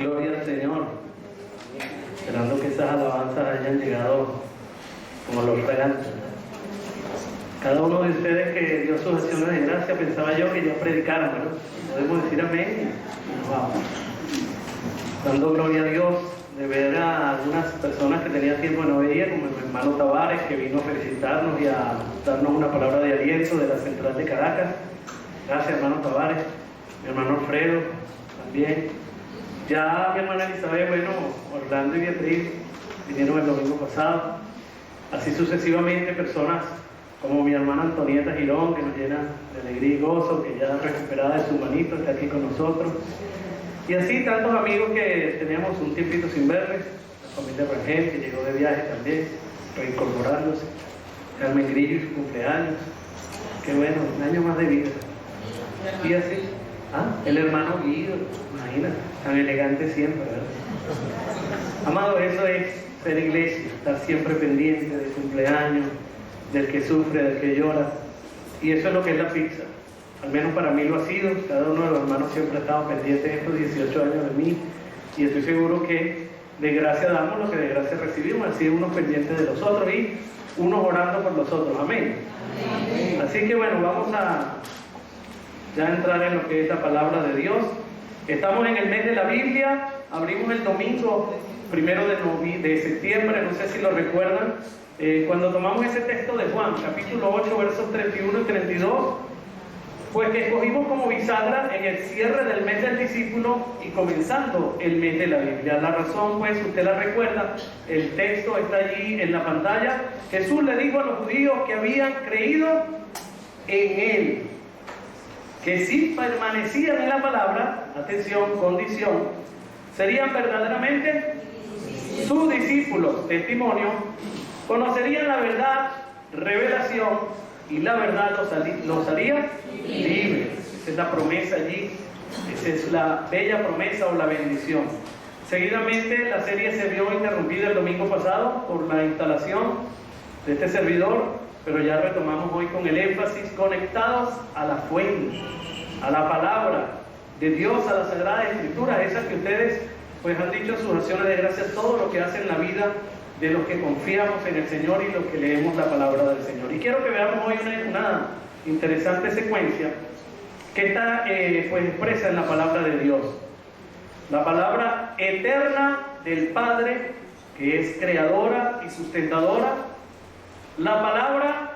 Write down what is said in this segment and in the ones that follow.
Gloria al Señor. Esperando que esas alabanzas hayan llegado como los regalos. Cada uno de ustedes que dio sus acciones de gracia, pensaba yo que ya predicaran, ¿no? Podemos decir amén y nos vamos. Dando gloria a Dios de ver a algunas personas que tenía tiempo no veía, como el hermano Tavares, que vino a felicitarnos y a darnos una palabra de aliento de la Central de Caracas. Gracias, hermano Tavares. Mi hermano Alfredo también. Ya mi hermana Elizabeth, bueno, Orlando y Beatriz vinieron el domingo pasado. Así sucesivamente personas como mi hermana Antonieta Girón, que nos llena de alegría y gozo, que ya recuperada de su manito está aquí con nosotros. Y así tantos amigos que teníamos un tiempito sin verles, la familia Rangel, que llegó de viaje también, reincorporándose, Carmen Grillo y su cumpleaños. Qué bueno, un año más de vida. Y así, el hermano Guido, imagínate, tan elegante siempre, ¿verdad? Amado, eso es ser iglesia, estar siempre pendiente del cumpleaños, del que sufre, del que llora. Y eso es lo que es la pizza. Al menos para mí lo ha sido. Cada uno de los hermanos siempre ha estado pendiente de estos 18 años de mí. Y estoy seguro que de gracia damos lo que de gracia recibimos. Así unos pendientes de los otros y unos orando por los otros. Amén. Amén. Así que bueno, vamos a ya entrar en lo que es la palabra de Dios. Estamos en el mes de la Biblia. Abrimos el domingo 1 de septiembre. No sé si lo recuerdan. Cuando tomamos ese texto de Juan, capítulo 8, versos 31 y 32, pues que escogimos como bisagra en el cierre del mes del discípulo y comenzando el mes de la Biblia. La razón, pues, usted la recuerda, el texto está allí en la pantalla. Jesús le dijo a los judíos que habían creído en Él, que si permanecían en la palabra, atención, condición, serían verdaderamente sus discípulos, testimonio, conocerían la verdad, revelación, y la verdad los haría libres. Esa es la promesa allí, esa es la bella promesa o la bendición. Seguidamente la serie se vio interrumpida el domingo pasado por la instalación de este servidor, pero ya retomamos hoy con el énfasis conectados a la fuente, a la palabra de Dios, a la Sagrada Escritura, esas que ustedes pues han dicho en sus acciones de gracia, todo lo que hace en la vida de los que confiamos en el Señor y los que leemos la palabra del Señor. Y quiero que veamos hoy una interesante secuencia que está pues expresa en la palabra de Dios. La palabra eterna del Padre, que es creadora y sustentadora. La palabra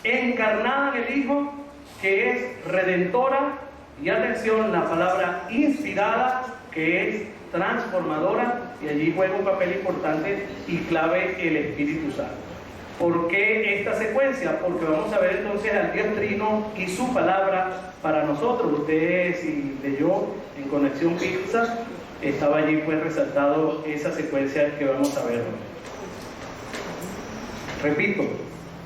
encarnada en el Hijo, que es redentora. Y atención, la palabra inspirada, que es transformadora, y allí juega un papel importante y clave el Espíritu Santo. ¿Por qué esta secuencia? Porque vamos a ver entonces al Dios Trino y su palabra para nosotros. Ustedes, si leyó en Conexión Pizza, estaba allí pues resaltado esa secuencia que vamos a ver. Repito,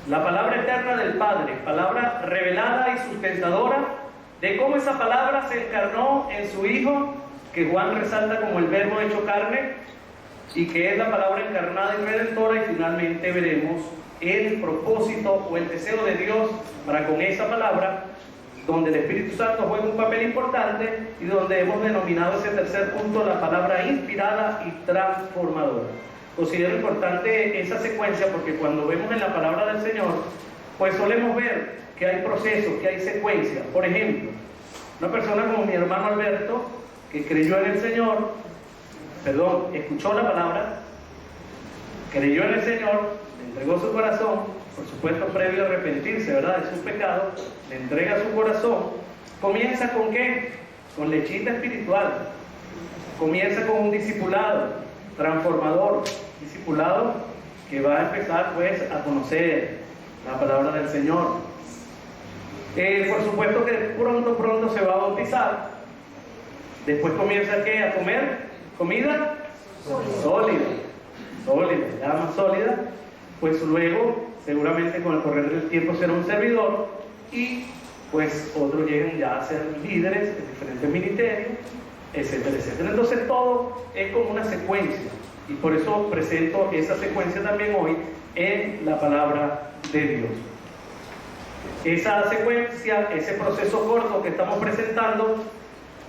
la palabra eterna del Padre, palabra revelada y sustentadora, de cómo esa palabra se encarnó en su Hijo, que Juan resalta como el verbo hecho carne, y que es la palabra encarnada y redentora. Y finalmente veremos el propósito o el deseo de Dios para con esa palabra, donde el Espíritu Santo juega un papel importante y donde hemos denominado ese tercer punto la palabra inspirada y transformadora. Considero importante esa secuencia porque cuando vemos en la palabra del Señor, pues solemos ver que hay procesos, que hay secuencias. Por ejemplo, una persona como mi hermano Alberto, que creyó en el Señor, escuchó la palabra, creyó en el Señor, le entregó su corazón, por supuesto previo a arrepentirse, ¿verdad?, de su pecado, le entrega su corazón. ¿Comienza con qué? Con lechita espiritual. Comienza con un discipulado transformador, discipulado que va a empezar pues a conocer la palabra del Señor. Por supuesto que pronto se va a bautizar. Después comienza ¿qué? A comer comida sólida, ya más sólida. Pues luego, seguramente con el correr del tiempo será un servidor y pues otros llegan ya a ser líderes en diferentes ministerios, etcétera, etcétera. Entonces todo es como una secuencia y por eso presento esa secuencia también hoy en la palabra de Dios. Esa secuencia, ese proceso corto que estamos presentando,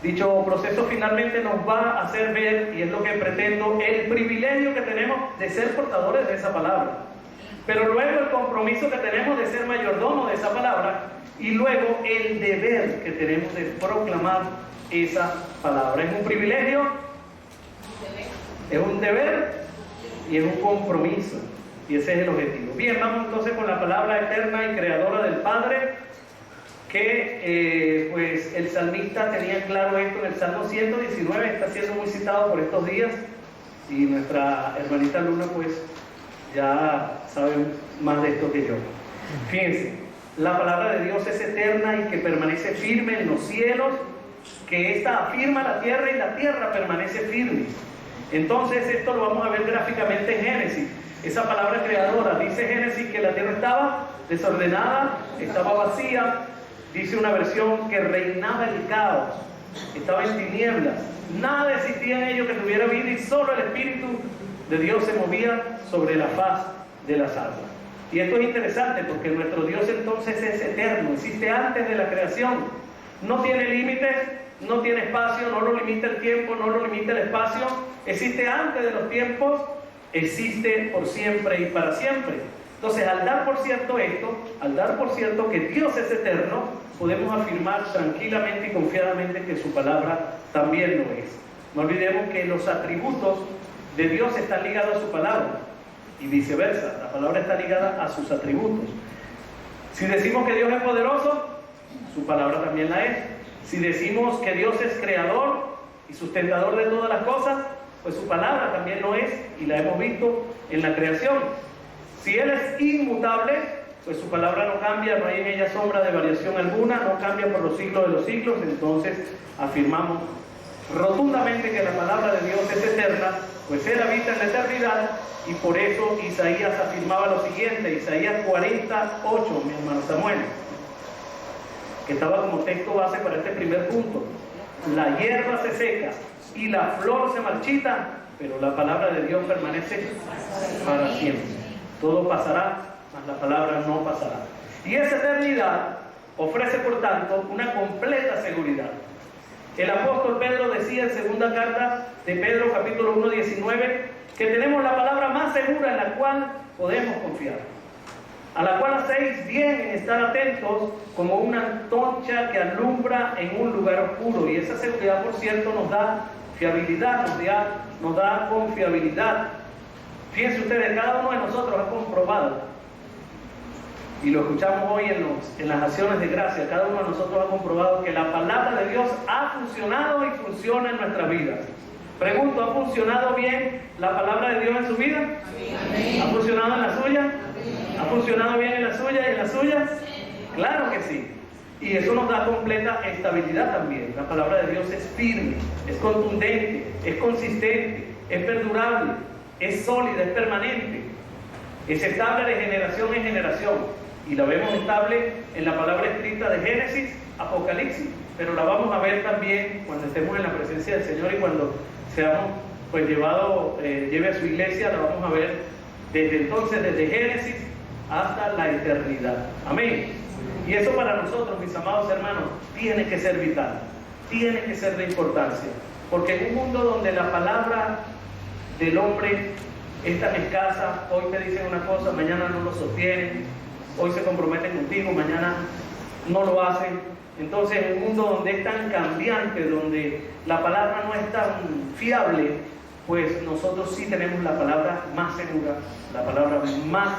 Dicho proceso finalmente nos va a hacer ver, y es lo que pretendo, el privilegio que tenemos de ser portadores de esa palabra. Pero luego el compromiso que tenemos de ser mayordomo de esa palabra, y luego el deber que tenemos de proclamar esa palabra. Es un privilegio, es un deber y es un compromiso. Y ese es el objetivo. Bien, vamos entonces con la palabra eterna y creadora del Padre, que pues el salmista tenía claro esto en el Salmo 119, está siendo muy citado por estos días, y nuestra hermanita Luna pues ya sabe más de esto que yo. Fíjense, la palabra de Dios es eterna y que permanece firme en los cielos, que ésta afirma la tierra y la tierra permanece firme. Entonces esto lo vamos a ver gráficamente en Génesis. Esa palabra creadora, dice Génesis que la tierra estaba desordenada, estaba vacía. Dice una versión que reinaba el caos, estaba en tinieblas, nada existía en ello que tuviera vida, y solo el Espíritu de Dios se movía sobre la faz de las aguas. Y esto es interesante porque nuestro Dios entonces es eterno, existe antes de la creación, no tiene límites, no tiene espacio, no lo limita el tiempo, no lo limita el espacio, existe antes de los tiempos, existe por siempre y para siempre. Entonces, al dar por cierto esto, al dar por cierto que Dios es eterno, podemos afirmar tranquilamente y confiadamente que su palabra también lo es. No olvidemos que los atributos de Dios están ligados a su palabra y viceversa, la palabra está ligada a sus atributos. Si decimos que Dios es poderoso, su palabra también la es. Si decimos que Dios es creador y sustentador de todas las cosas, pues su palabra también lo es, y la hemos visto en la creación. Si Él es inmutable, pues su palabra no cambia, no hay en ella sombra de variación alguna, no cambia por los siglos de los siglos. Entonces afirmamos rotundamente que la palabra de Dios es eterna, pues Él habita en la eternidad, y por eso Isaías afirmaba lo siguiente, Isaías 48, mi hermano Samuel, que estaba como texto base para este primer punto. La hierba se seca y la flor se marchita, pero la palabra de Dios permanece para siempre. Todo pasará, mas la palabra no pasará. Y esa eternidad ofrece, por tanto, una completa seguridad. El apóstol Pedro decía en segunda carta de Pedro, capítulo 1, 19, que tenemos la palabra más segura en la cual podemos confiar, a la cual hacéis bien en estar atentos como una antorcha que alumbra en un lugar oscuro. Y esa seguridad, por cierto, nos da fiabilidad, nos da confiabilidad. Fíjense ustedes, cada uno de nosotros ha comprobado, y lo escuchamos hoy en las acciones de gracia, cada uno de nosotros ha comprobado que la palabra de Dios ha funcionado y funciona en nuestras vidas. Pregunto, ¿ha funcionado bien la palabra de Dios en su vida? ¿Ha funcionado en la suya? ¿Ha funcionado bien en la suya y en las suyas? Claro que sí. Y eso nos da completa estabilidad también. La palabra de Dios es firme, es contundente, es consistente, es perdurable, es sólida, es permanente, es estable de generación en generación, y la vemos estable en la palabra escrita de Génesis, Apocalipsis, pero la vamos a ver también cuando estemos en la presencia del Señor, y cuando seamos pues lleve a su iglesia, la vamos a ver desde entonces, desde Génesis hasta la eternidad. Amén. Y eso para nosotros, mis amados hermanos, tiene que ser vital, tiene que ser de importancia, porque en un mundo donde la palabra del hombre es tan escasa, hoy te dicen una cosa, mañana no lo sostienen, hoy se comprometen contigo, mañana no lo hacen. Entonces, en un mundo donde es tan cambiante, donde la palabra no es tan fiable, pues nosotros sí tenemos la palabra más segura, la palabra más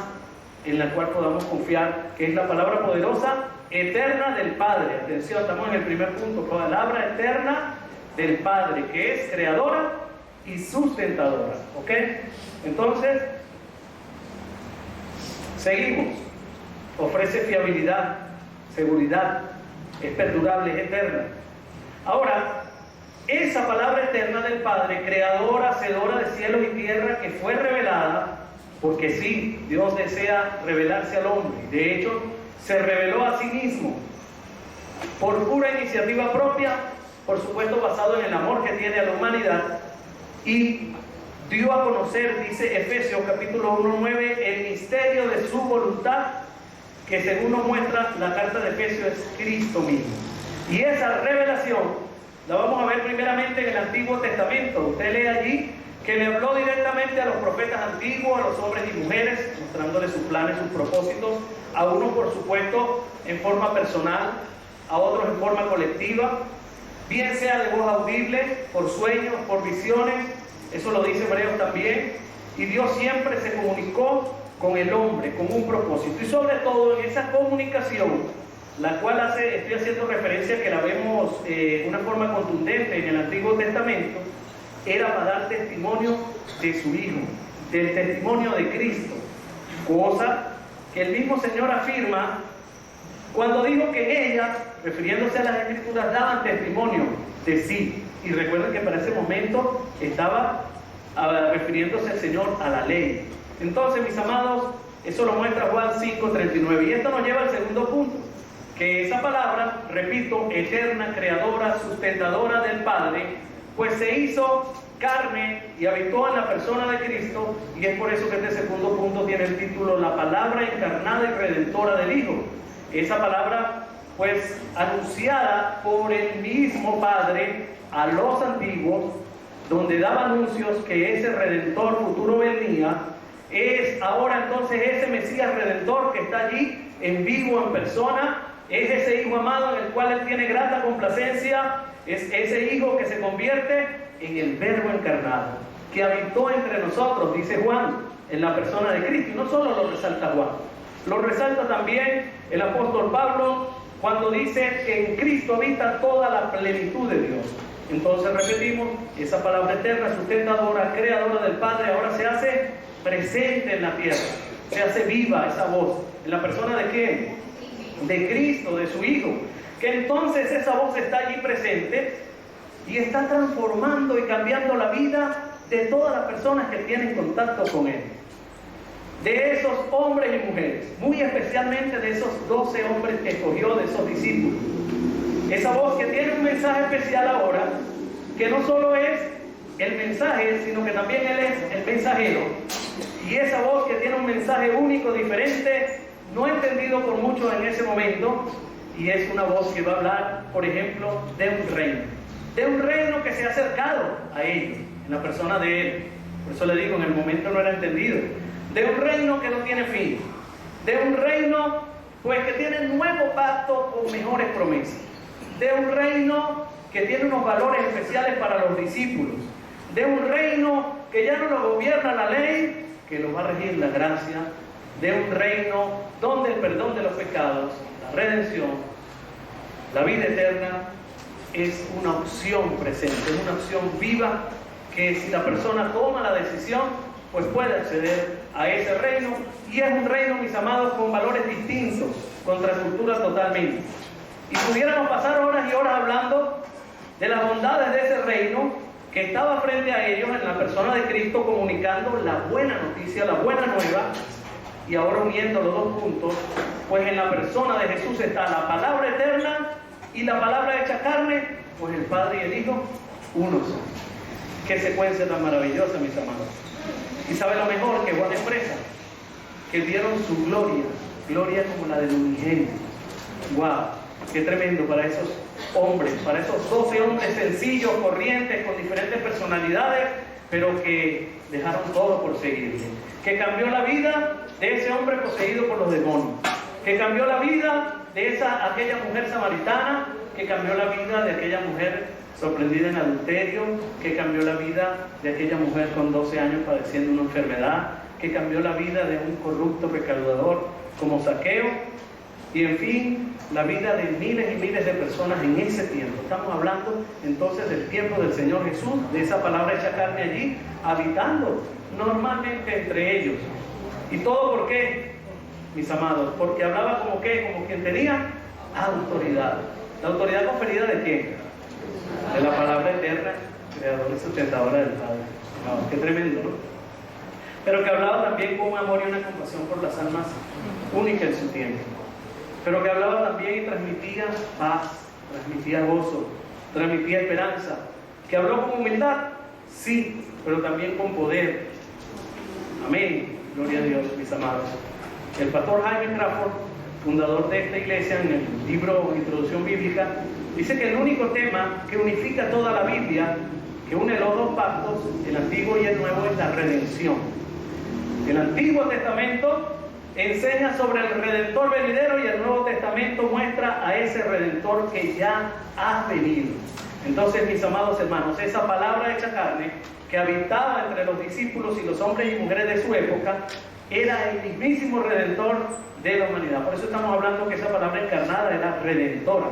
en la cual podamos confiar, que es la palabra poderosa, eterna del Padre. Atención, estamos en el primer punto, palabra eterna del Padre, que es creadora y sustentadora. ¿Ok? Entonces, seguimos. Ofrece fiabilidad, seguridad, es perdurable, es eterna. Ahora, esa palabra eterna del Padre, creadora, hacedora de cielos y tierra, que fue revelada, porque sí, Dios desea revelarse al hombre. De hecho, se reveló a sí mismo por pura iniciativa propia, por supuesto basado en el amor que tiene a la humanidad, y dio a conocer, dice Efesios capítulo 1:9, el misterio de su voluntad, que según nos muestra la carta de Efesios es Cristo mismo. Y esa revelación la vamos a ver primeramente en el Antiguo Testamento. Usted lee allí que le habló directamente a los profetas antiguos, a los hombres y mujeres, mostrándoles sus planes, sus propósitos, a unos por supuesto en forma personal, a otros en forma colectiva, bien sea de voz audible, por sueños, por visiones, eso lo dice Hebreos también, y Dios siempre se comunicó con el hombre, con un propósito, y sobre todo en esa comunicación, la cual estoy haciendo referencia que la vemos de una forma contundente en el Antiguo Testamento, era para dar testimonio de su Hijo, del testimonio de Cristo, cosa que el mismo Señor afirma cuando dijo que en ellas, refiriéndose a las Escrituras, daban testimonio de sí. Y recuerden que para ese momento estaba refiriéndose el Señor a la ley. Entonces, mis amados, eso lo muestra Juan 5:39. Y esto nos lleva al segundo punto, que esa palabra, repito, eterna, creadora, sustentadora del Padre, pues se hizo carne y habitó en la persona de Cristo, y es por eso que este segundo punto tiene el título La palabra encarnada y redentora del Hijo. Esa palabra, pues, anunciada por el mismo Padre a los antiguos, donde daba anuncios que ese Redentor futuro venía, es ahora entonces ese Mesías Redentor que está allí en vivo, en persona, es ese Hijo amado en el cual Él tiene grata complacencia, es ese Hijo que se convierte en el Verbo encarnado, que habitó entre nosotros, dice Juan, en la persona de Cristo. Y no solo lo resalta Juan, lo resalta también el apóstol Pablo cuando dice que en Cristo habita toda la plenitud de Dios. Entonces repetimos, esa palabra eterna, sustentadora, creadora del Padre, ahora se hace presente en la tierra, se hace viva esa voz. ¿En la persona de quién? De Cristo, de su Hijo. Que entonces esa voz está allí presente y está transformando y cambiando la vida de todas las personas que tienen contacto con Él. De esos hombres y mujeres, muy especialmente de esos 12 hombres que escogió, de esos discípulos. Esa voz que tiene un mensaje especial ahora, que no solo es el mensaje, sino que también Él es el mensajero. Y esa voz que tiene un mensaje único, diferente, no entendido por muchos en ese momento, y es una voz que va a hablar, por ejemplo, de un reino que se ha acercado a ellos, en la persona de Él. Por eso le digo, en el momento no era entendido. De un reino que no tiene fin, de un reino pues que tiene un nuevo pacto con mejores promesas, de un reino que tiene unos valores especiales para los discípulos, de un reino que ya no lo gobierna la ley, que lo va a regir la gracia, de un reino donde el perdón de los pecados, la redención, la vida eterna es una opción presente, es una opción viva que si la persona toma la decisión, pues puede acceder a ese reino, y es un reino, mis amados, con valores distintos, contracultura totalmente. Y pudiéramos pasar horas y horas hablando de las bondades de ese reino que estaba frente a ellos en la persona de Cristo, comunicando la buena noticia, la buena nueva, y ahora uniendo los dos puntos, pues en la persona de Jesús está la palabra eterna y la palabra hecha carne, pues el Padre y el Hijo, uno son. Qué secuencia tan maravillosa, mis amados. Y sabe lo mejor que Juan expresa, que dieron su gloria como la del unigénito. ¡Wow! ¡Qué tremendo para esos hombres, para esos 12 hombres sencillos, corrientes, con diferentes personalidades, pero que dejaron todo por seguirle! Que cambió la vida de ese hombre poseído por los demonios, que cambió la vida de aquella mujer samaritana, que cambió la vida de aquella mujer sorprendida en adulterio, que cambió la vida de aquella mujer con 12 años padeciendo una enfermedad, que cambió la vida de un corrupto pecador como Zaqueo, y en fin, la vida de miles y miles de personas en ese tiempo. Estamos hablando entonces del tiempo del Señor Jesús, de esa palabra hecha carne allí, habitando normalmente entre ellos. ¿Y todo por qué, mis amados? Porque hablaba como quien tenía autoridad. ¿La autoridad conferida de quién? De la palabra eterna, creadora y sustentadora del Padre. Wow, qué tremendo, ¿no? Pero que hablaba también con un amor y una compasión por las almas únicas en su tiempo. Pero que hablaba también y transmitía paz, transmitía gozo, transmitía esperanza. Que habló con humildad, sí, pero también con poder. Amén. Gloria a Dios, mis amados. El pastor Jaime Crawford fundador de esta iglesia, en el libro Introducción Bíblica, dice que el único tema que unifica toda la Biblia, que une los dos pactos, el Antiguo y el Nuevo, es la redención. El Antiguo Testamento enseña sobre el Redentor venidero y el Nuevo Testamento muestra a ese Redentor que ya ha venido. Entonces, mis amados hermanos, esa palabra hecha carne que habitaba entre los discípulos y los hombres y mujeres de su época era el mismísimo Redentor de la humanidad. Por eso estamos hablando que esa palabra encarnada era redentora.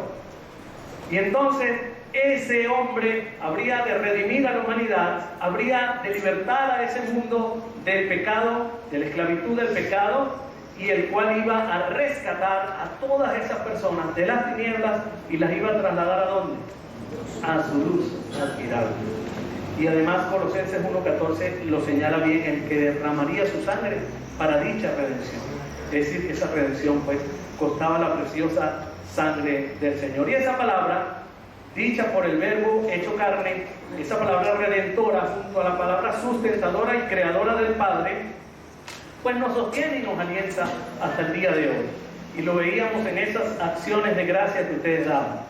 Y entonces ese hombre habría de redimir a la humanidad, habría de libertar a ese mundo del pecado, de la esclavitud del pecado, y el cual iba a rescatar a todas esas personas de las tinieblas y las iba a trasladar ¿a dónde? A su luz admirable. Y además Colosenses 1:14 lo señala bien, el que derramaría su sangre para dicha redención. Es decir, que esa redención pues costaba la preciosa sangre del Señor. Y esa palabra, dicha por el verbo hecho carne, esa palabra redentora junto a la palabra sustentadora y creadora del Padre, pues nos sostiene y nos alienta hasta el día de hoy. Y lo veíamos en esas acciones de gracia que ustedes daban.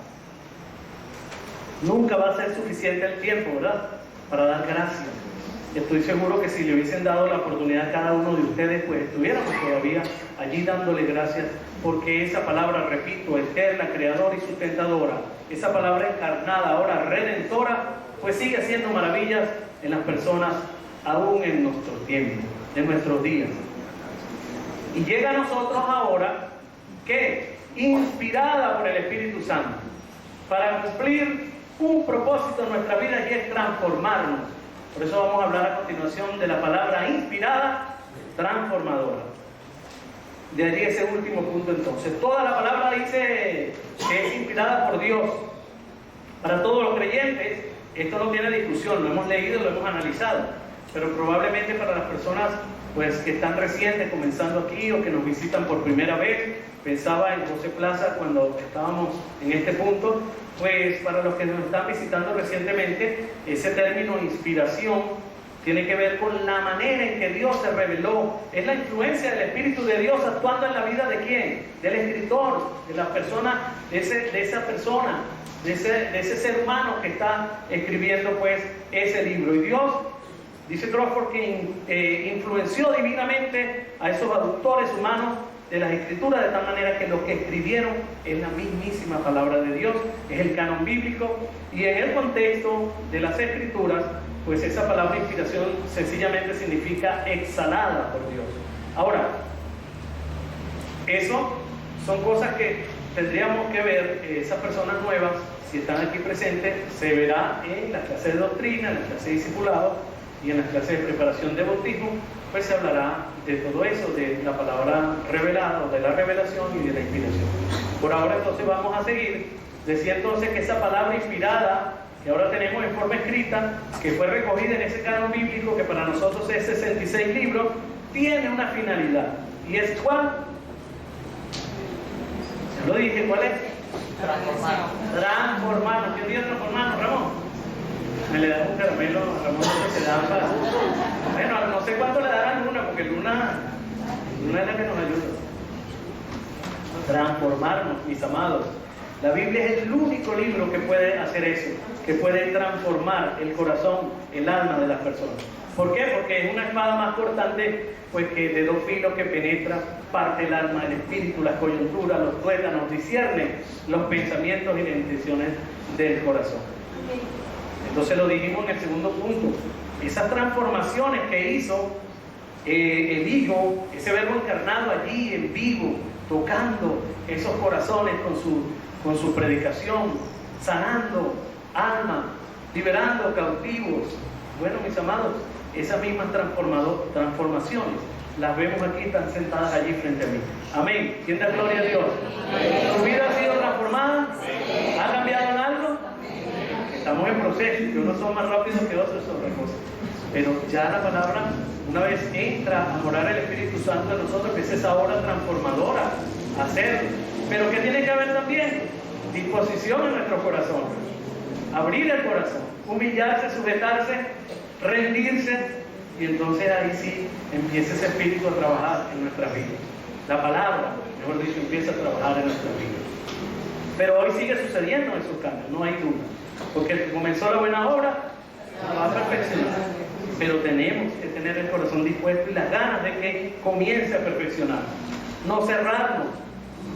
Nunca va a ser suficiente el tiempo, ¿verdad?, para dar gracias. Estoy seguro que si le hubiesen dado la oportunidad a cada uno de ustedes, pues estuviéramos todavía allí dándole gracias, porque esa palabra, repito, eterna, creadora y sustentadora, esa palabra encarnada, ahora redentora, pues sigue haciendo maravillas en las personas aún en nuestros tiempos, en nuestros días. Y llega a nosotros ahora, ¿qué? Inspirada por el Espíritu Santo, para cumplir un propósito en nuestra vida, y es transformarnos. Por eso vamos a hablar a continuación de la palabra inspirada, transformadora. De allí ese último punto entonces. Toda la palabra dice que es inspirada por Dios. Para todos los creyentes, esto no tiene discusión, lo hemos leído, lo hemos analizado. Pero probablemente para las personas pues que están recientes comenzando aquí o que nos visitan por primera vez, pensaba en José Plaza cuando estábamos en este punto, pues para los que nos están visitando recientemente, ese término inspiración tiene que ver con la manera en que Dios se reveló. Es la influencia del Espíritu de Dios actuando en la vida de ¿quién? Del escritor, de la persona, de esa persona, de ese ser humano que está escribiendo pues ese libro. Y Dios, dice Crawford, que influenció divinamente a esos aductores humanos de las Escrituras, de tal manera que lo que escribieron es la mismísima palabra de Dios, es el canon bíblico, y en el contexto de las Escrituras, pues esa palabra inspiración sencillamente significa exhalada por Dios. Ahora, eso son cosas que tendríamos que ver, esas personas nuevas, si están aquí presentes, se verá en las clases de doctrina, en las clases de discipulado y en las clases de preparación de bautismo, pues se hablará de todo eso, de la palabra revelada, o de la revelación y de la inspiración. Por ahora entonces vamos a seguir. Decía entonces que esa palabra inspirada, que ahora tenemos en forma escrita, que fue recogida en ese canon bíblico, que para nosotros es 66 libros, tiene una finalidad. ¿Y es cuál? Ya lo dije, ¿cuál es? Transformarnos. ¿Quién dijo transformarnos, Ramón? Me le dan un caramelo a Ramón, que se da para... Bueno, no sé cuánto le darán Luna, porque Luna es la que nos ayuda. Transformarnos, mis amados. La Biblia es el único libro que puede hacer eso, que puede transformar el corazón, el alma de las personas. ¿Por qué? Porque es una espada más cortante, pues, que de dos filos, que penetra, parte el alma, el espíritu, las coyunturas, los tuétanos, discierne los pensamientos y las intenciones del corazón. Entonces lo dijimos en el segundo punto. Esas transformaciones que hizo el Hijo, ese verbo encarnado allí en vivo, tocando esos corazones con su predicación, sanando almas, liberando cautivos. Bueno, mis amados, esas mismas transformaciones las vemos aquí, están sentadas allí frente a mí. Amén. ¿Quién da gloria a Dios? ¿Tu vida ha sido transformada? ¿Ha cambiado en algo? Estamos en proceso, que unos son más rápidos que otros, es otra cosa. Pero ya la palabra, una vez entra a morar el Espíritu Santo en nosotros, que es esa obra transformadora, hacerlo. Pero ¿qué tiene que haber también? Disposición en nuestro corazón. Abrir el corazón, humillarse, sujetarse, rendirse, y entonces ahí sí empieza ese Espíritu a trabajar en nuestra vida. La palabra, mejor dicho, empieza a trabajar en nuestra vida. Pero hoy sigue sucediendo esos cambios, no hay duda. Porque el que comenzó la buena obra la va a perfeccionar. Pero tenemos que tener el corazón dispuesto y las ganas de que comience a perfeccionar. No cerrarnos,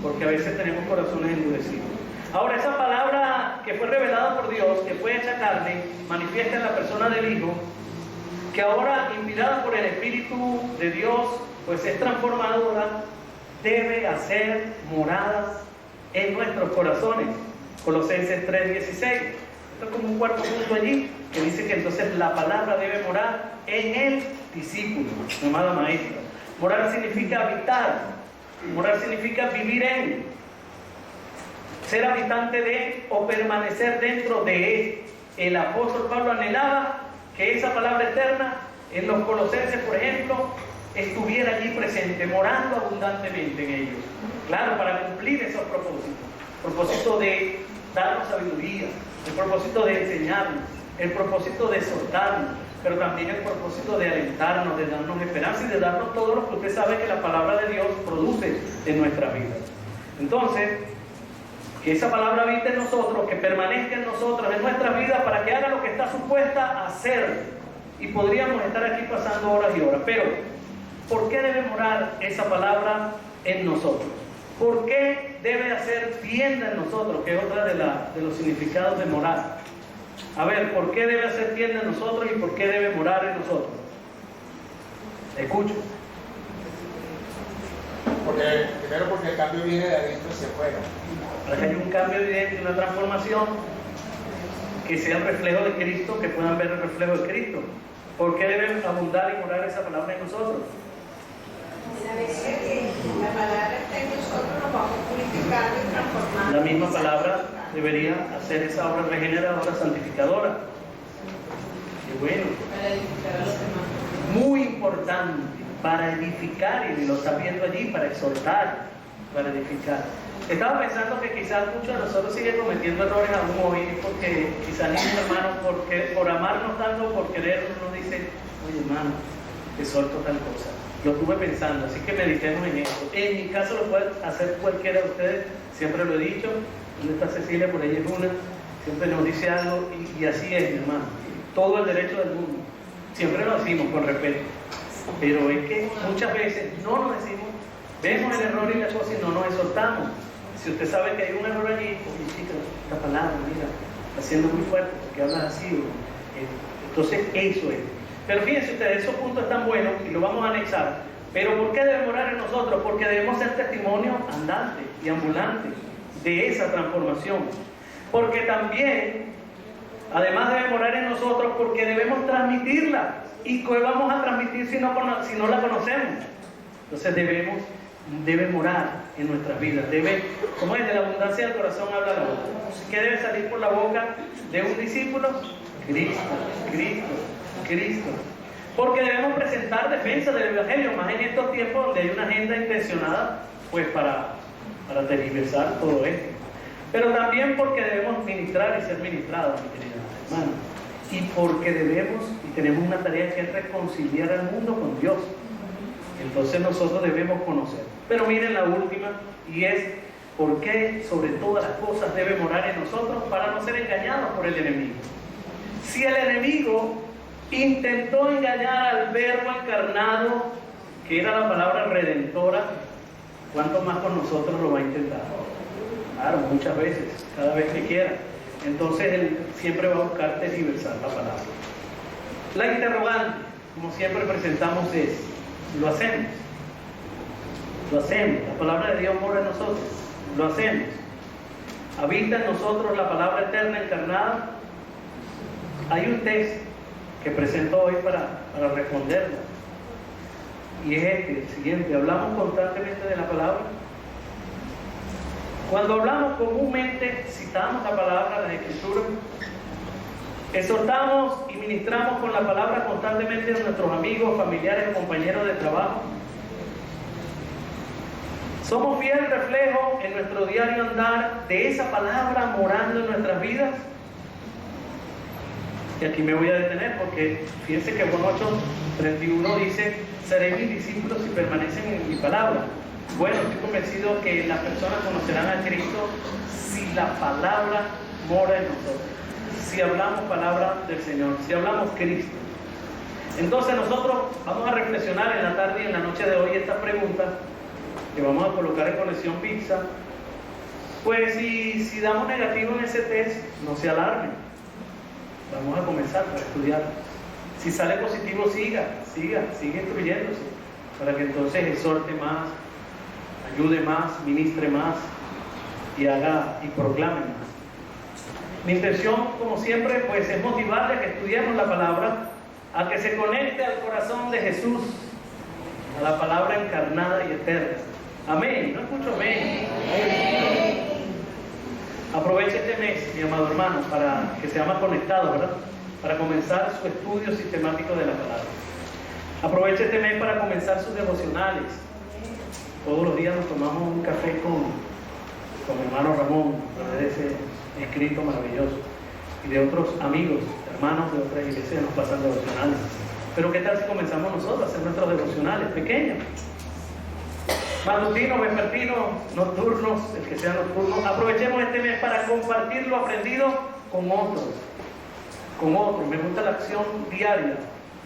porque a veces tenemos corazones endurecidos. Ahora, esa palabra que fue revelada por Dios, que fue hecha carne, manifiesta en la persona del Hijo, que ahora, inspirada por el Espíritu de Dios, pues es transformadora, debe hacer moradas en nuestros corazones. Colosenses 3:16. Esto es como un cuarto punto allí, que dice que entonces la palabra debe morar en el discípulo, mi amada maestra. Morar significa habitar, morar significa vivir en, ser habitante de o permanecer dentro de él. El apóstol Pablo anhelaba que esa palabra eterna en los Colosenses, por ejemplo, estuviera allí presente, morando abundantemente en ellos. Claro, para cumplir esos propósitos. Propósito de darnos sabiduría, el propósito de enseñarnos, el propósito de exhortarnos, pero también el propósito de alentarnos, de darnos esperanza y de darnos todo lo que usted sabe que la palabra de Dios produce en nuestra vida. Entonces, que esa palabra habite en nosotros, que permanezca en nosotros, en nuestra vida, para que haga lo que está supuesta a hacer. Y podríamos estar aquí pasando horas y horas, pero ¿por qué debe morar esa palabra en nosotros? ¿Por qué debe hacer tienda en nosotros? Que es otra de los significados de morar. A ver, ¿por qué debe hacer tienda en nosotros y por qué debe morar en nosotros? Escucho. Primero porque el cambio viene de adentro hacia afuera. Para que haya un cambio evidente, una transformación, que sea el reflejo de Cristo, que puedan ver el reflejo de Cristo. ¿Por qué debe abundar y morar esa palabra en nosotros? La vez que la palabra está en nosotros, nos vamos purificando y transformando. La misma palabra debería hacer esa obra regeneradora, santificadora. Y bueno, Para edificar a los demás. muy importante para edificar, y lo está viendo allí, para exhortar, para edificar. Estaba pensando que quizás muchos de nosotros siguen cometiendo errores aún hoy, porque quizás mis hermanos, por amarnos tanto, por querernos, nos dicen, oye hermano, te exhorto tal cosa. Lo estuve pensando, así que meditemos en eso. En mi caso lo puede hacer cualquiera de ustedes, siempre lo he dicho. ¿Dónde está Cecilia? Por ahí es una. Siempre nos dice algo y así es, mi hermano. Todo el derecho del mundo. Siempre lo decimos con respeto. Pero es que muchas veces no nos decimos, vemos el error y la cosa y no nos exhortamos. Si usted sabe que hay un error allí, pues chica, esta palabra, mira, está siendo muy fuerte, porque hablas así. Entonces eso es. Pero fíjense ustedes, esos puntos están buenos y los vamos a anexar. Pero ¿por qué debe morar en nosotros? Porque debemos ser testimonio andante y ambulante de esa transformación. Porque también, además debe morar en nosotros, porque debemos transmitirla. ¿Y qué vamos a transmitir si no la conocemos? Entonces debe morar en nuestras vidas. Como es, de la abundancia del corazón habla la boca. ¿Qué debe salir por la boca de un discípulo? Cristo, Cristo, Cristo. Porque debemos presentar defensa del Evangelio, más en estos tiempos donde hay una agenda intencionada pues para tergiversar todo esto. Pero también porque debemos ministrar y ser ministrados, mi querida hermana. Y porque debemos y tenemos una tarea que es reconciliar al mundo con Dios. Entonces nosotros debemos conocer. Pero miren la última, y es por qué sobre todas las cosas debe morar en nosotros, para no ser engañados por el enemigo. Si el enemigo intentó engañar al Verbo encarnado, que era la palabra redentora, ¿cuánto más con nosotros lo va a intentar? Claro, muchas veces, cada vez que quiera. Entonces él siempre va a buscar tergiversar la palabra. La interrogante, como siempre presentamos, es: ¿lo hacemos? Lo hacemos. La palabra de Dios mora en nosotros. Lo hacemos. ¿Habita en nosotros la palabra eterna encarnada? Hay un test que presento hoy para responderlo. Y es el siguiente: ¿hablamos constantemente de la palabra? Cuando hablamos comúnmente, citamos la palabra, las escrituras, exhortamos y ministramos con la palabra constantemente a nuestros amigos, familiares o compañeros de trabajo. ¿Somos fiel reflejo en nuestro diario andar de esa palabra morando en nuestras vidas? Y aquí me voy a detener porque fíjense que Juan 8:31 dice: seréis mis discípulos si permanecen en mi palabra. Bueno, estoy convencido que las personas conocerán a Cristo si la palabra mora en nosotros, si hablamos palabra del Señor, si hablamos Cristo. Entonces nosotros vamos a reflexionar en la tarde y en la noche de hoy esta pregunta que vamos a colocar en Conexión Pizza. Pues si damos negativo en ese test, no se alarmen. Vamos a comenzar a estudiar. Si sale positivo, sigue instruyéndose, para que entonces exhorte más, ayude más, ministre más y haga y proclame más. Mi intención, como siempre, pues es motivarle a que estudiemos la palabra, a que se conecte al corazón de Jesús, a la palabra encarnada y eterna. Amén. No escucho amén. Aproveche este mes, mi amado hermano, para que sea más conectado, ¿verdad? Para comenzar su estudio sistemático de la palabra. Aproveche este mes para comenzar sus devocionales. Todos los días nos tomamos un café con mi hermano Ramón, a través de ese escrito maravilloso. Y de otros amigos, hermanos de otras iglesias nos pasan devocionales. Pero ¿qué tal si comenzamos nosotros a hacer nuestros devocionales pequeños? Matutinos, vespertinos, nocturnos, el que sea nocturno. Aprovechemos este mes para compartir lo aprendido con otros. Me gusta la acción diaria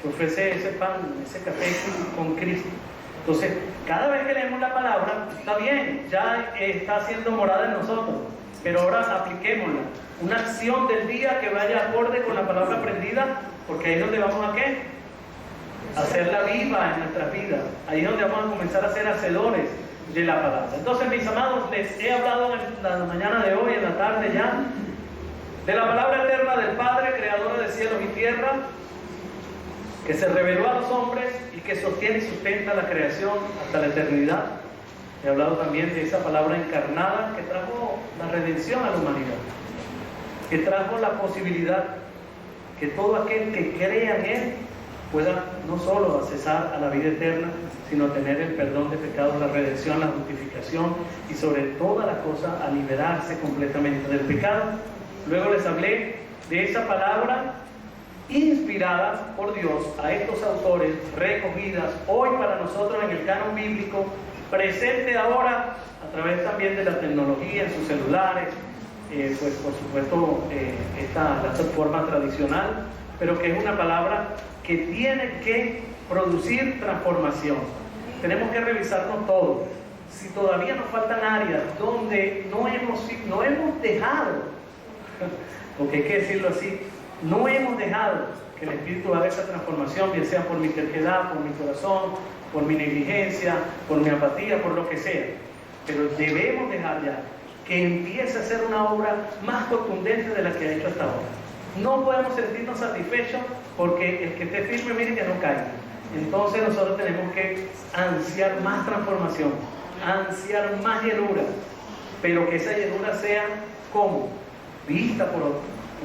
que ofrece ese pan, ese café con Cristo. Entonces, cada vez que leemos la palabra, está bien, ya está siendo morada en nosotros, pero ahora apliquémosla. Una acción del día que vaya acorde con la palabra aprendida, porque ahí es donde vamos a ¿qué? Hacerla viva en nuestras vidas. Ahí es donde vamos a comenzar a ser hacedores de la palabra. Entonces, mis amados, les he hablado en la mañana de hoy, en la tarde ya, de la palabra eterna del Padre, creadora de cielos y tierra, que se reveló a los hombres y que sostiene y sustenta la creación hasta la eternidad. He hablado también de esa palabra encarnada que trajo la redención a la humanidad, que trajo la posibilidad que todo aquel que crea en Él pueda no solo accesar a la vida eterna, sino tener el perdón de pecados, la redención, la justificación y sobre todas las cosas a liberarse completamente del pecado. Luego les hablé de esa palabra inspirada por Dios a estos autores, recogidas hoy para nosotros en el canon bíblico, presente ahora a través también de la tecnología en sus celulares, pues por supuesto la forma tradicional, pero que es una palabra que tiene que producir transformación. Tenemos que revisarnos todo. Si todavía nos faltan áreas donde no hemos dejado, porque hay que decirlo así, no hemos dejado que el Espíritu haga esa transformación, bien sea por mi terquedad, por mi corazón, por mi negligencia, por mi apatía, por lo que sea. Pero debemos dejar ya que empiece a ser una obra más contundente de la que ha hecho hasta ahora. No podemos sentirnos satisfechos porque el que esté firme, mire que no caiga. Entonces nosotros tenemos que ansiar más transformación, ansiar más llenura, pero que esa llenura sea como vista por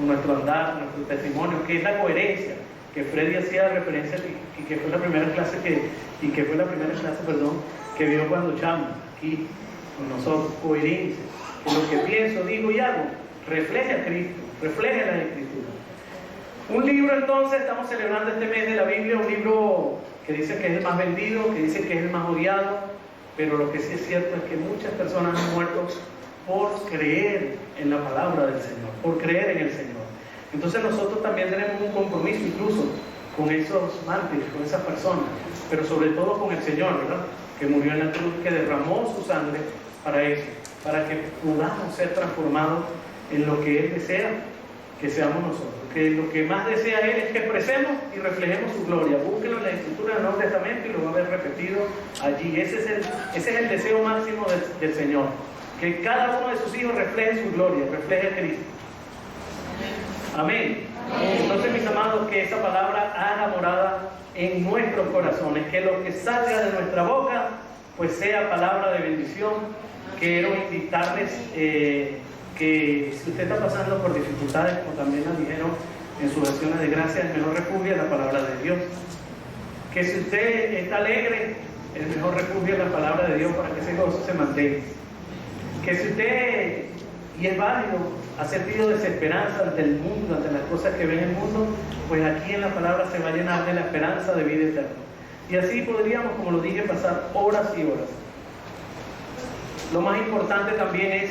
nuestro andar, nuestro testimonio, que es la coherencia, que Freddy hacía referencia y que fue la primera clase que vio cuando echamos aquí con nosotros. Coherencia, que lo que pienso, digo y hago refleje a Cristo, refleje la Escritura. Un libro, entonces, estamos celebrando este mes de la Biblia, un libro que dice que es el más vendido, que dice que es el más odiado, pero lo que sí es cierto es que muchas personas han muerto por creer en la palabra del Señor, por creer en el Señor. Entonces nosotros también tenemos un compromiso incluso con esos mártires, con esas personas, pero sobre todo con el Señor, ¿verdad? Que murió en la cruz, que derramó su sangre para eso, para que podamos ser transformados en lo que Él desea que seamos nosotros. Que lo que más desea Él es que expresemos y reflejemos su gloria. Búsquenlo en la Escritura del Nuevo Testamento y lo va a ver repetido allí. Ese es el deseo máximo del Señor. Que cada uno de sus hijos refleje su gloria, refleje a Cristo. Amén. Entonces, mis amados, que esa palabra haga morada en nuestros corazones, que lo que salga de nuestra boca pues sea palabra de bendición. Quiero invitarles que si usted está pasando por dificultades, como también nos dijeron en sus acciones de gracia, el mejor refugio es la palabra de Dios. Que si usted está alegre, el mejor refugio es la palabra de Dios para que ese gozo se mantenga. Que si usted, y es válido, ha sentido desesperanza ante el mundo, ante las cosas que ve en el mundo, pues aquí en la palabra se va a llenar de la esperanza de vida eterna. Y así podríamos, como lo dije, pasar horas y horas. lo más importante también es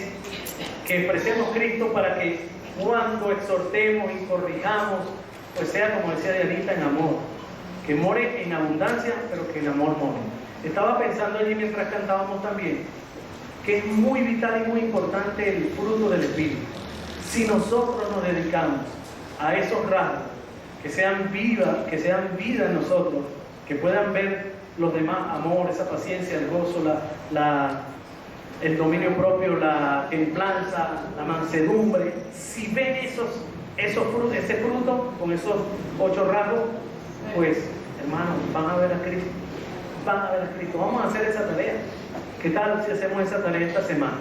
que expresemos Cristo para que cuando exhortemos y corrijamos, pues sea, como decía Dianita, en amor. Que more en abundancia, pero que el amor more. Estaba pensando allí mientras cantábamos también, que es muy vital y muy importante el fruto del Espíritu. Si nosotros nos dedicamos a esos rasgos, que sean vida en nosotros, que puedan ver los demás, amor, esa paciencia, el gozo, el dominio propio, la templanza, la mansedumbre. Si ven ese fruto con esos 8 rasgos, pues hermanos, van a ver a Cristo. Vamos a hacer esa tarea. ¿Qué tal si hacemos esa tarea esta semana?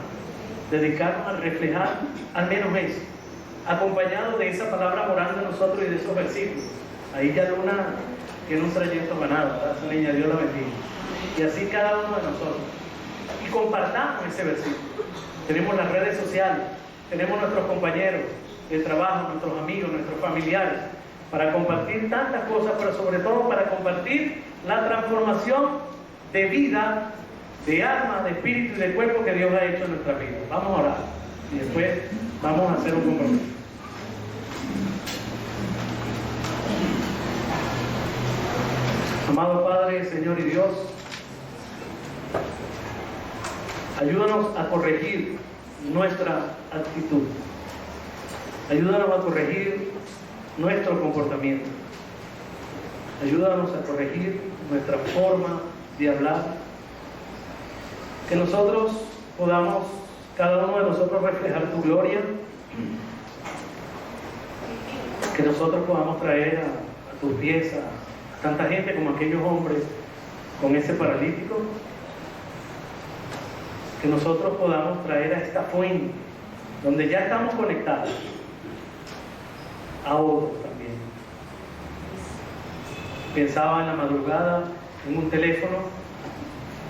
Dedicarnos a reflejar al menos eso, acompañado de esa palabra morando en nosotros y de esos versículos. Ahí ya Luna tiene un trayecto ganado, ¿verdad? Esa niña, Dios la bendiga. Y así cada uno de nosotros. Y compartamos ese versículo. Tenemos las redes sociales, tenemos nuestros compañeros de trabajo, nuestros amigos, nuestros familiares, para compartir tantas cosas, pero sobre todo para compartir la transformación de vida, de alma, de espíritu y de cuerpo que Dios ha hecho en nuestra vida. Vamos a orar y después vamos a hacer un compromiso. Amado Padre, Señor y Dios, ayúdanos a corregir nuestra actitud. Ayúdanos a corregir nuestro comportamiento. Ayúdanos a corregir nuestra forma de hablar. Que nosotros podamos, cada uno de nosotros, reflejar tu gloria. Que nosotros podamos traer a tus pies a tanta gente como aquellos hombres con ese paralítico. Que nosotros podamos traer a esta fuente donde ya estamos conectados a otros también. Pensaba en la madrugada en un teléfono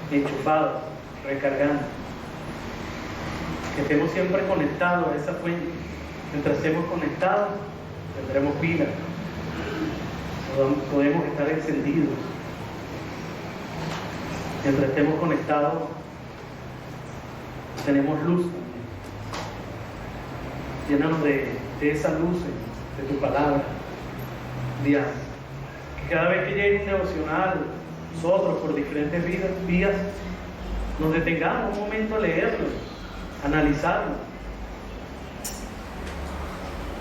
enchufado, recargando. Que estemos siempre conectados a esa fuente. Mientras estemos conectados, tendremos pila. Podemos estar encendidos. Mientras estemos conectados, tenemos luz también. Llénanos de esa luz de tu palabra diaria. Que cada vez que llegue un devocional, nosotros por diferentes vías, nos detengamos un momento a leerlo, a analizarlo,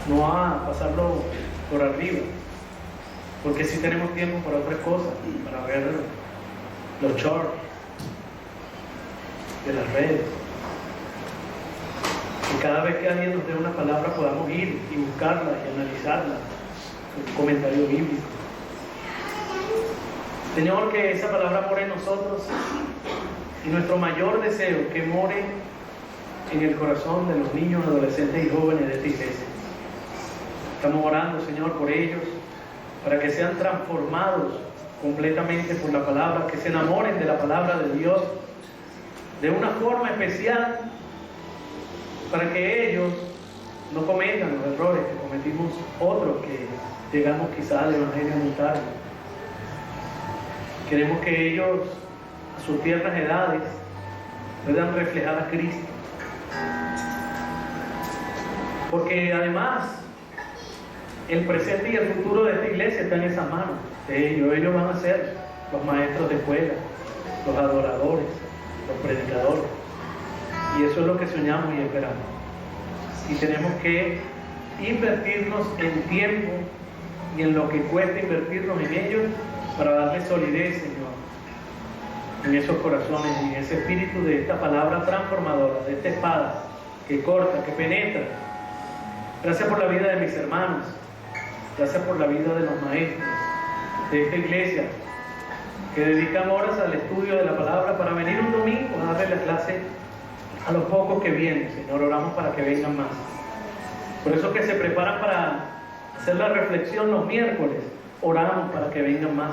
no a pasarlo por arriba, porque si tenemos tiempo para otras cosas, para ver los shorts de las redes. Y cada vez que alguien nos dé una palabra podamos ir y buscarla y analizarla, un comentario bíblico. Señor, que esa palabra more en nosotros y nuestro mayor deseo que more en el corazón de los niños, adolescentes y jóvenes de esta iglesia. Estamos orando, Señor, por ellos, para que sean transformados completamente por la palabra, que se enamoren de la palabra de Dios de una forma especial, para que ellos no cometan los errores que cometimos otros que llegamos quizás al Evangelio muy tarde. Queremos que ellos, a sus tiernas edades, puedan reflejar a Cristo. Porque además, el presente y el futuro de esta iglesia están en esas manos de ellos. Ellos van a ser los maestros de escuela, los adoradores, los predicadores. Y eso es lo que soñamos y esperamos. Y tenemos que invertirnos en tiempo y en lo que cuesta invertirnos en ellos para darle solidez, Señor, en esos corazones y en ese espíritu de esta palabra transformadora, de esta espada que corta, que penetra. Gracias por la vida de mis hermanos. Gracias por la vida de los maestros de esta iglesia que dedican horas al estudio de la palabra para venir un domingo a darle la clase a los pocos que vienen. Señor, oramos para que vengan más. Por eso que se preparan para hacer la reflexión los miércoles, oramos para que vengan más.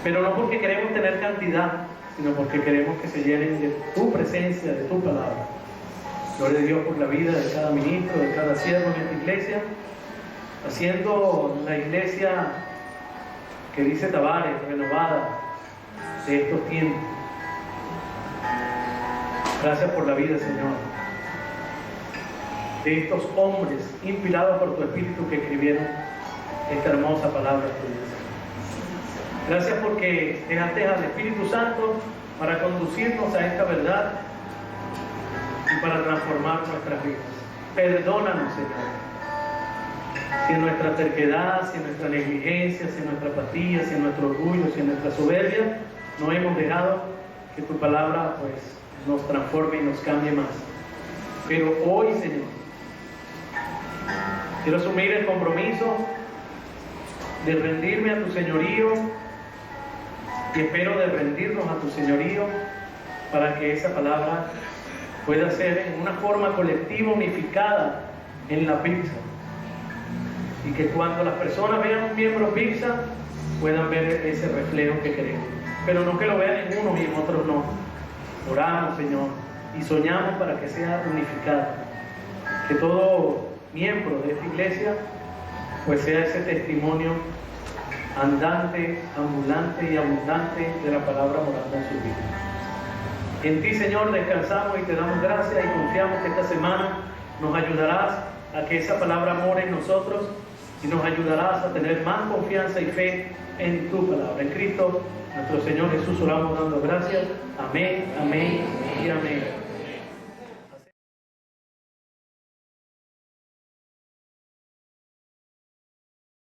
Pero no porque queremos tener cantidad, sino porque queremos que se llenen de tu presencia, de tu palabra. Gloria a Dios por la vida de cada ministro, de cada siervo en esta iglesia, haciendo la iglesia que dice Tavares, renovada de estos tiempos. Gracias por la vida, Señor, de estos hombres inspirados por tu Espíritu que escribieron esta hermosa palabra tuya. Gracias porque dejaste al Espíritu Santo para conducirnos a esta verdad y para transformar nuestras vidas. Perdónanos, Señor, si en nuestra terquedad, si en nuestra negligencia, si en nuestra apatía, si en nuestro orgullo, si en nuestra soberbia no hemos dejado que tu palabra pues nos transforme y nos cambie más. Pero hoy, Señor, quiero asumir el compromiso de rendirme a tu señorío y espero de rendirnos a tu señorío para que esa palabra pueda ser en una forma colectiva unificada en la pizza, y que cuando las personas vean un miembro pizza puedan ver ese reflejo que queremos, pero no que lo vean en unos y en otros no. Oramos, Señor, y soñamos para que sea unificado, que todo miembro de esta iglesia pues sea ese testimonio andante, ambulante y abundante de la palabra morando en su vida. En ti, Señor, descansamos y te damos gracias y confiamos que esta semana nos ayudarás a que esa palabra more en nosotros y nos ayudarás a tener más confianza y fe en tu palabra. En Cristo, nuestro Señor Jesús, oramos dando gracias. Amén, amén y amén.